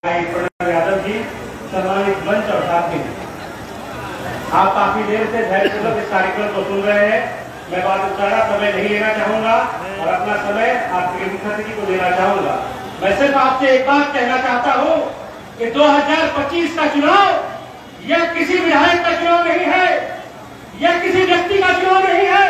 प्रणव यादव जी, सम्मानित मंच और साथी, आप काफी देर से धैर्यपूर्वक इस कार्यक्रम को सुन रहे हैं। मैं बात ज्यादा समय नहीं लेना चाहूंगा और अपना समय आपके मुख्य अतिथि को देना चाहूंगा। मैं सिर्फ आपसे एक बात कहना चाहता हूं कि 2025 का चुनाव यह किसी विधायक का चुनाव नहीं है, यह किसी व्यक्ति का चुनाव नहीं है।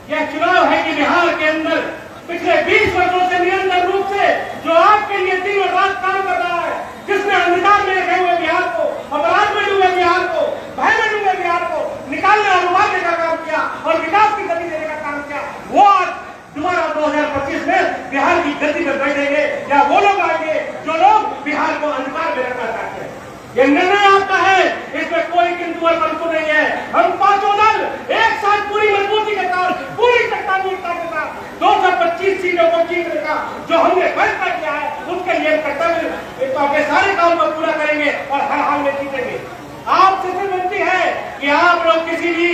यह चुनाव है कि बिहार के अंदर पिछले 20 वर्षों से निरंतर रूप से जो आपके लिए दिन और रात काम कर रहा है, जिसने अंधकार में रखे हुए बिहार को, अपराध में डूबे बिहार को, भय में डूबे बिहार को निकालने और उभारने का काम किया और विकास की गति देने का काम किया, वो आज दोबारा 2025 में बिहार की गति पर बैठेंगे या वो लोग आएंगे जो लोग बिहार को अंधकार में रखना चाहते हैं। ये निर्णय आपका है, इसमें कोई किंतु और परंतु नहीं है। हम पांचों दल एक साथ पूरी मजबूती के साथ, पूरी सत्तारूढ़ता के साथ 225 सीटों को जीतने का जो हमने फैसला किया है, उसके लिए कर्तव्य अपने सारे काम को पूरा करेंगे और हर हाल में जीतेंगे। आपसे सिर्फ विनती है कि आप लोग किसी भी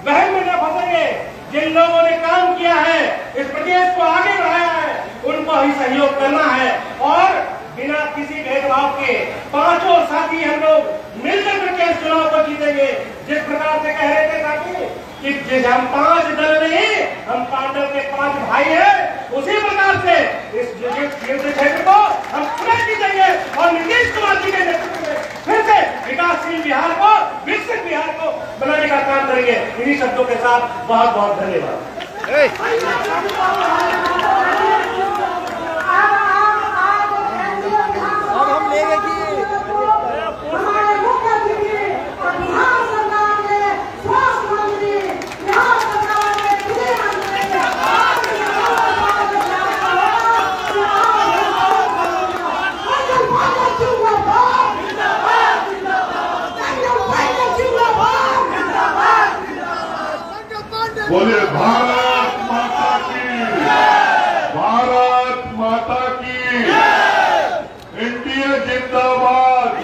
बहम में न फंसेंगे। जिन लोगों ने काम किया है, इस प्रदेश को आगे बढ़ाया है, उनको ही सहयोग करना है और बिना किसी भेदभाव के पांचों साथी हम लोग मिलकर के इस चुनाव को जीतेंगे। जिस प्रकार से कह रहे थे साथी कि जिस हम 5 दल नहीं, हम पांडव के 5 भाई हैं, उसी प्रकार से इस क्षेत्र को हम पुनः जीतेंगे और नीतीश कुमार जी के नेतृत्व में फिर से विकासशील बिहार को, विकसित बिहार को बनाने का काम करेंगे। इन्हीं शब्दों के साथ बहुत बहुत धन्यवाद। बोले भारत माता की, भारत माता की, एनडीए जिंदाबाद,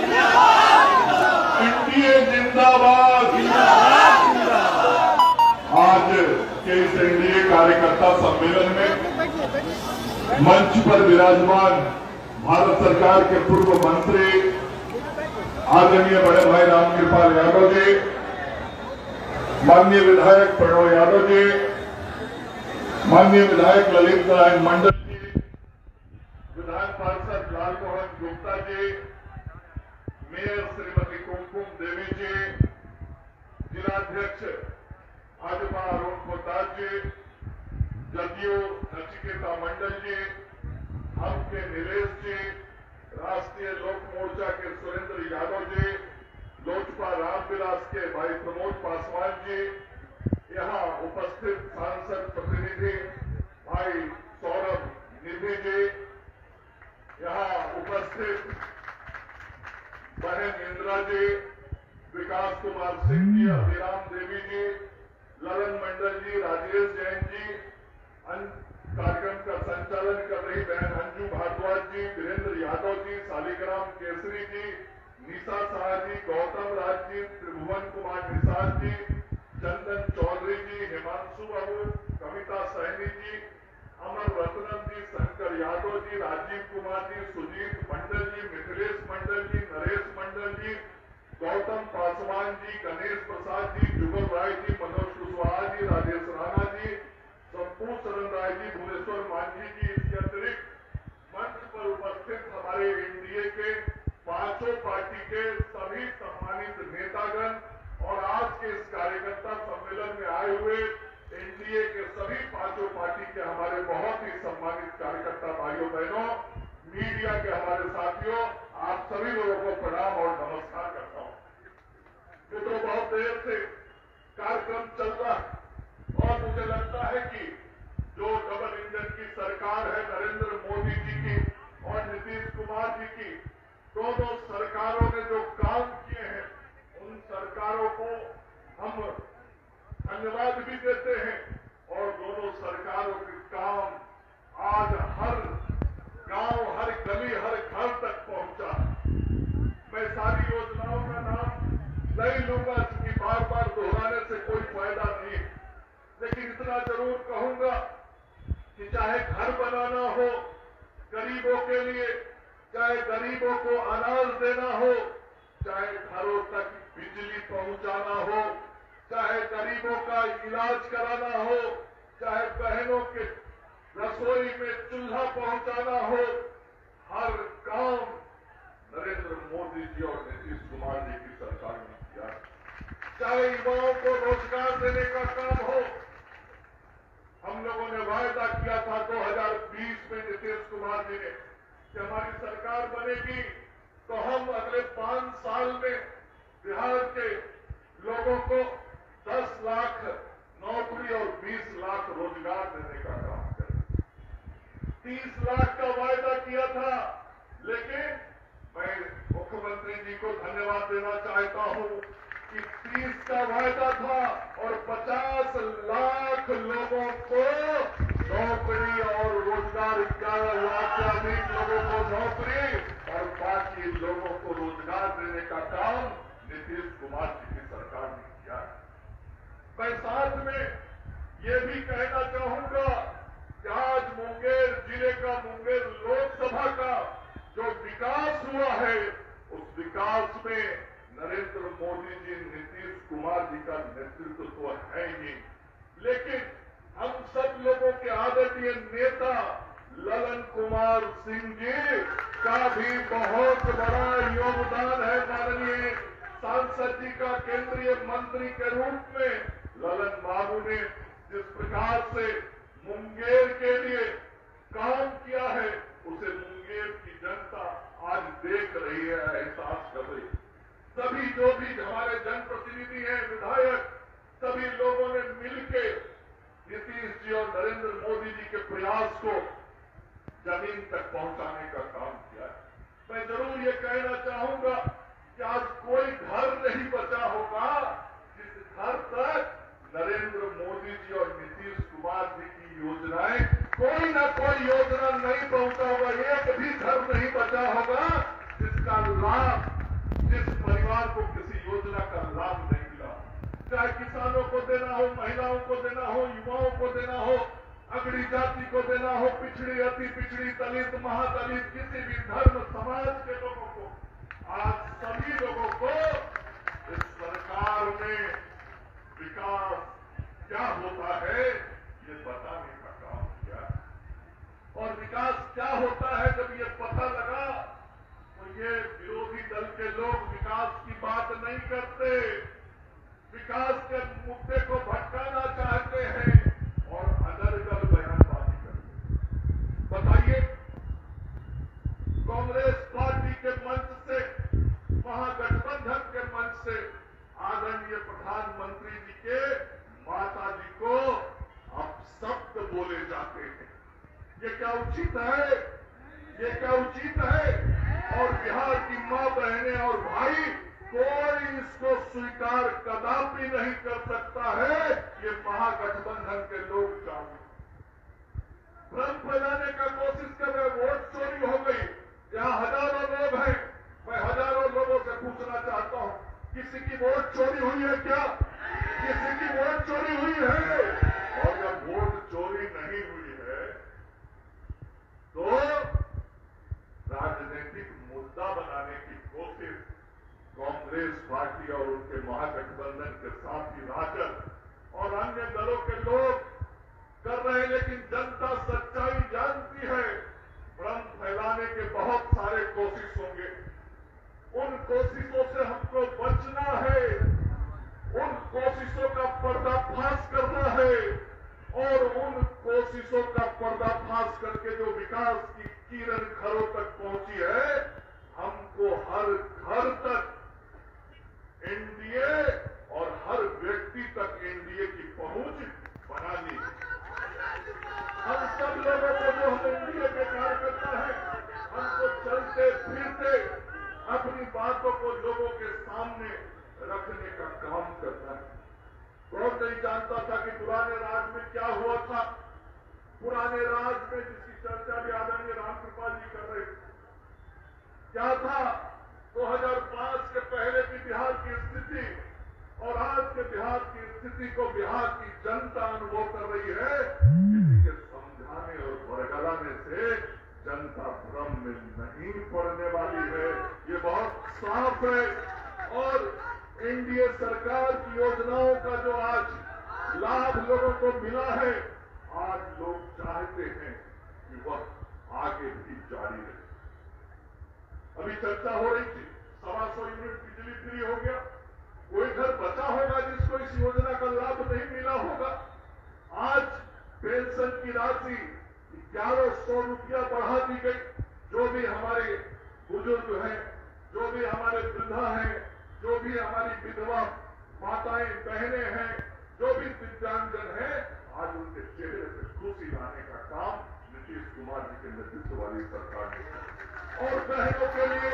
एनडीए जिंदाबाद। आज के इस एनडीए कार्यकर्ता सम्मेलन में मंच पर विराजमान भारत सरकार के पूर्व मंत्री आदरणीय बड़े भाई रामकृपाल यादव जी, माननीय विधायक प्रणव यादव जी, माननीय विधायक ललित नारायण मंडल जी, विधान पार्षद लालमोहन गुप्ता जी, मेयर श्रीमती कुमकुम देवी जी, जिलाध्यक्ष भाजपा अरुण पोदार जी, जदयू नचिकेता मंडल जी, हम के नीलेश जी, राष्ट्रीय लोक मोर्चा के सुरेंद्र यादव जी, लोजपा रामविलास के भाई प्रमोद पासवान जी, यहाँ उपस्थित सांसद प्रतिनिधि भाई सौरभ निधि जी, यहाँ उपस्थित बहन इंदिरा जी, विकास कुमार सिंह जी, अभिराम देवी जी, ललन मंडल जी, राजेश जैन जी, कार्यक्रम का संचालन कर रही बहन अंजू भारद्वाज जी, वीरेंद्र यादव जी, शालिग्राम केसरी जी, निशा शाह जी, गौतम राज जी, त्रिभुवन कुमार निषाद जी, चंदन चौधरी जी, हिमांशु बाबू, कविता सैनी जी, अमर रत्नम जी, शंकर यादव जी, राजीव कुमार जी, सुजीत मंडल जी, मिथिलेश मंडल जी, नरेश मंडल जी, गौतम पासवान जी, गणेश प्रसाद जी, जुगल राय जी, मनोज कुशवाहा जी, राजेश राणा जी, संपू सरन राय जी, भुवनेश्वर मांझी जी, इसके अतिरिक्त मंच पर उपस्थित हमारे एनडीए के पांचों पार्टी के सभी सम्मानित नेतागण और आज के इस कार्यकर्ता सम्मेलन में आए हुए एनडीए के सभी पांचों पार्टी के हमारे बहुत ही सम्मानित कार्यकर्ता भाइयों बहनों, मीडिया के हमारे साथियों, आप सभी लोगों को प्रणाम और नमस्कार करता हूं। मित्रों, बहुत देर से कार्यक्रम चल रहा है और मुझे लगता है कि जो डबल इंजन की सरकार है नरेंद्र मोदी जी की और नीतीश कुमार जी की, दोनों सरकारों ने जो काम किए हैं, उन सरकारों को हम धन्यवाद भी देते हैं और दोनों सरकारों के काम आज हर गांव, हर गली, हर घर तक पहुंचा। मैं सारी योजनाओं का नाम नहीं लूंगा क्योंकि बार बार दोहराने से कोई फायदा नहीं है, लेकिन इतना जरूर कहूंगा कि चाहे घर बनाना हो गरीबों के लिए, चाहे गरीबों को अनाज देना हो, चाहे घरों तक बिजली पहुंचाना हो, चाहे गरीबों का इलाज कराना हो, चाहे बहनों के रसोई में चूल्हा पहुंचाना हो, हर काम नरेंद्र मोदी जी और नीतीश कुमार जी की सरकार ने किया। चाहे युवाओं को रोजगार देने का काम हो, हम लोगों ने वायदा किया था 2020 में नीतीश कुमार जी ने कि हमारी सरकार बनेगी तो हम अगले 5 साल में बिहार के लोगों को 10 लाख नौकरी और 20 लाख रोजगार देने का काम करें। 30 लाख का वायदा किया था, लेकिन मैं मुख्यमंत्री जी को धन्यवाद देना चाहता हूं कि 30 का वायदा था और 50 लाख लोगों को नौकरी और रोजगार, 11 लाख से अधिक लोगों को नौकरी और बाकी लोगों को रोजगार देने का काम नीतीश कुमार जी की सरकार ने किया है। मैं साथ में ये भी कहना चाहूंगा कि आज मुंगेर जिले का, मुंगेर लोकसभा का जो विकास हुआ है, उस विकास में नरेंद्र मोदी जी, नीतीश कुमार जी का नेतृत्व तो है ही, लेकिन हम सब लोगों के आदरणीय नेता ललन कुमार सिंह जी का भी बहुत बड़ा योगदान है। माननीय सांसद जी का केंद्रीय मंत्री के रूप में ललन बाबू ने जिस प्रकार से मुंगेर के लिए काम किया है, उसे मुंगेर की जनता आज देख रही है, एहसास कर रही है। सभी जो भी हमारे जनप्रतिनिधि हैं, विधायक, सभी लोगों ने मिलकर नीतीश जी और नरेंद्र मोदी जी के प्रयास को जमीन तक पहुंचाने का काम किया है। मैं जरूर ये कहना चाहूंगा कि आज कोई घर नहीं बचा होगा जिस घर तक नरेंद्र मोदी जी और नीतीश कुमार जी की योजनाएं, कोई ना कोई योजना नहीं पहुंचा होगा। एक भी घर नहीं बचा होगा जिसका लाभ, जिस परिवार को किसी योजना का लाभ नहीं मिला। चाहे किसानों को देना हो, महिलाओं को देना हो, युवाओं को देना हो, अगड़ी जाति को देना हो, पिछड़ी, अति पिछड़ी, दलित, महादलित, किसी भी धर्म समाज के लोगों को, आज सभी लोगों को इस सरकार में विकास क्या होता है ये बताने का काम किया है। और विकास क्या होता है जब ये पता लगा तो ये विरोधी दल के लोग विकास की बात नहीं करते, विकास के मुद्दे को भटकाना चाहते हैं और अदरगल बयानबाजी करते। बताइए, कांग्रेस पार्टी के मंच से, महागठबंधन के मंच से आदरणीय प्रधानमंत्री जी के माता जी को अपशब्द बोले जाते हैं। ये क्या उचित है? ये क्या उचित है? और बिहार की मां, बहनें और भाई, कोई इसको स्वीकार कदापि नहीं कर सकता है। ये महागठबंधन के लोग चाहते भ्रम फैलाने का कोशिश कर रहे, वोट चोरी हो गई। यहाँ हजारों लोग हैं, मैं हजारों लोगों से पूछना चाहता हूँ, किसी की वोट चोरी हुई है क्या? किसी की वोट चोरी हुई है? और जब वोट चोरी नहीं हुई है तो राजनीतिक मुद्दा बनाने की कोशिश कांग्रेस पार्टी और उनके महागठबंधन के साथी राजद और अन्य दलों के लोग कर रहे हैं। लेकिन जनता सच्चाई जानती है। भ्रम फैलाने के बहुत सारे कोशिश होंगे, उन कोशिशों से हमको बचना है, उन कोशिशों का पर्दाफाश करना है और उन कोशिशों का पर्दाफाश करके जो विकास की किरण घरों तक पहुंची है, हमको हर घर तक एनडीए और हर व्यक्ति तक एनडीए की पहुंच बनानी है। हम सब लोगों को, जो हम एनडीए के कार्यकर्ता हैं, हमको चलते फिरते अपनी बातों को लोगों के सामने रखने का काम करना है। कौन नहीं जानता था कि पुराने राज में क्या हुआ था? पुराने राज में जिसकी चर्चा भी आदरणीय रामकृपाल जी कर रहे थे, क्या था? 2005 के पहले की बिहार की स्थिति और आज के बिहार की स्थिति को बिहार की जनता अनुभव कर रही है। किसी के समझाने और बरगलाने से जनता भ्रम में नहीं पड़ने वाली है। कॉर्पोरेट और एनडीए सरकार की योजनाओं का जो आज लाभ लोगों को मिला है, आज लोग चाहते हैं कि वह आगे भी जारी रहे। अभी चर्चा हो रही थी 125 यूनिट बिजली फ्री हो गया। कोई घर बचा होगा जिसको इस योजना का लाभ नहीं मिला होगा। आज पेंशन की राशि 1100 रुपया बढ़ा दी गई। जो भी हमारे बुजुर्ग हैं, जो भी हमारे वृद्धा हैं, जो भी हमारी विधवा माताएं बहनें हैं, जो भी दिव्यांगजन हैं, आज उनके चेहरे पे खुशी लाने का काम नीतीश कुमार जी के नेतृत्व वाली सरकार ने किया। और बहनों के लिए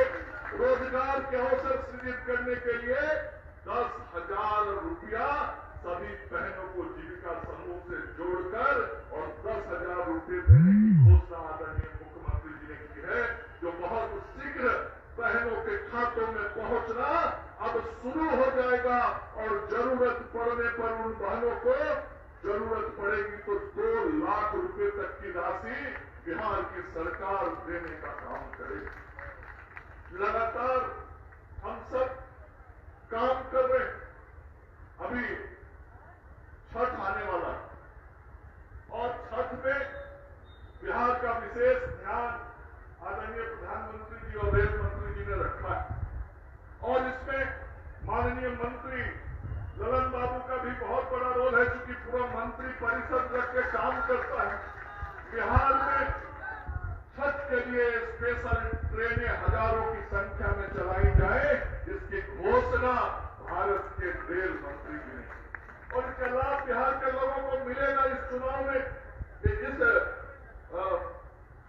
रोजगार के अवसर सृजित करने के लिए 10,000 रुपया सभी बहनों को जीविका समूह से जोड़कर और 10,000 रुपये देने की घोषणा आदरणीय मुख्यमंत्री जी ने की है, जो बहुत शीघ्र बहनों के खातों में पहुंचना अब शुरू हो जाएगा। और जरूरत पड़ने पर उन बहनों को जरूरत पड़ेगी तो 2 लाख रुपए तक की राशि बिहार की सरकार देने का काम करेगी। लगातार हम सब काम कर रहे हैं। अभी छठ आने वाला है और छठ में बिहार का विशेष ध्यान आदरणीय प्रधानमंत्री जी और रेल मंत्री जी ने रखा है। और इसमें माननीय मंत्री ललन बाबू का भी बहुत बड़ा रोल है, क्योंकि पूरा मंत्री परिषद रख के काम करता है। बिहार में छठ के लिए स्पेशल ट्रेनें हजारों की संख्या में चलाई जाए, इसकी घोषणा भारत के रेल मंत्री जी ने की। और इसका लाभ बिहार के लोगों को मिलेगा इस चुनाव में। इस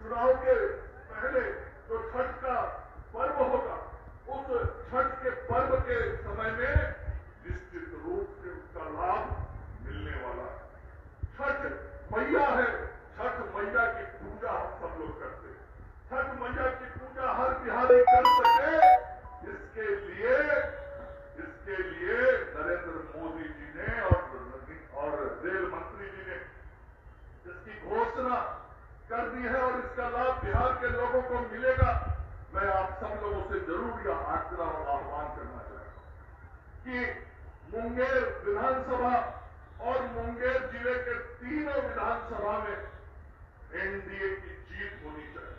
चुनाव के पहले जो छठ का पर्व होगा, उस छठ के पर्व के समय में निश्चित रूप से उसका लाभ मिलने वाला है। छठ मैया है, छठ मैया की पूजा हम सब लोग करते हैं। छठ मैया की पूजा हर बिहारी कर सके, इसके लिए नरेंद्र मोदी जी ने और रेल मंत्री जी ने इसकी घोषणा कर दी है और इसका लाभ बिहार के लोगों को मिलेगा। मैं आप सब लोगों से जरूर यह आग्रह और आह्वान करना चाहता हूं कि मुंगेर विधानसभा और मुंगेर जिले के तीनों विधानसभा में एनडीए की जीत होनी चाहिए।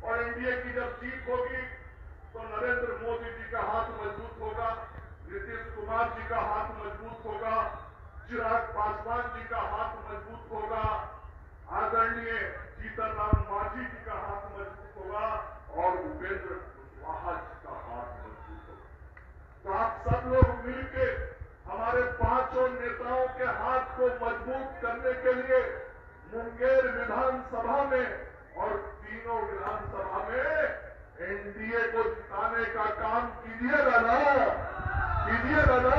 और एनडीए की जब जीत होगी तो नरेंद्र मोदी जी का हाथ मजबूत होगा, नीतीश कुमार जी का हाथ मजबूत होगा, चिराग पासवान जी का हाथ मजबूत होगा, आदरणीय जीतनराम मांझी जी का हाथ मजबूत होगा और उपेंद्र कुशवाहा जी का हाथ मजबूत होगा। तो आप सब लोग मिलकर हमारे 5 नेताओं के हाथ को मजबूत करने के लिए मुंगेर विधानसभा में और तीनों विधानसभा में एनडीए को जिताने का काम कीजिएगा ना, कीजिएगा ना।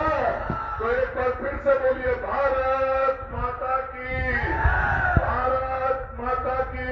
तो एक बार फिर से बोलिए, भारत माता की, भारत माता की।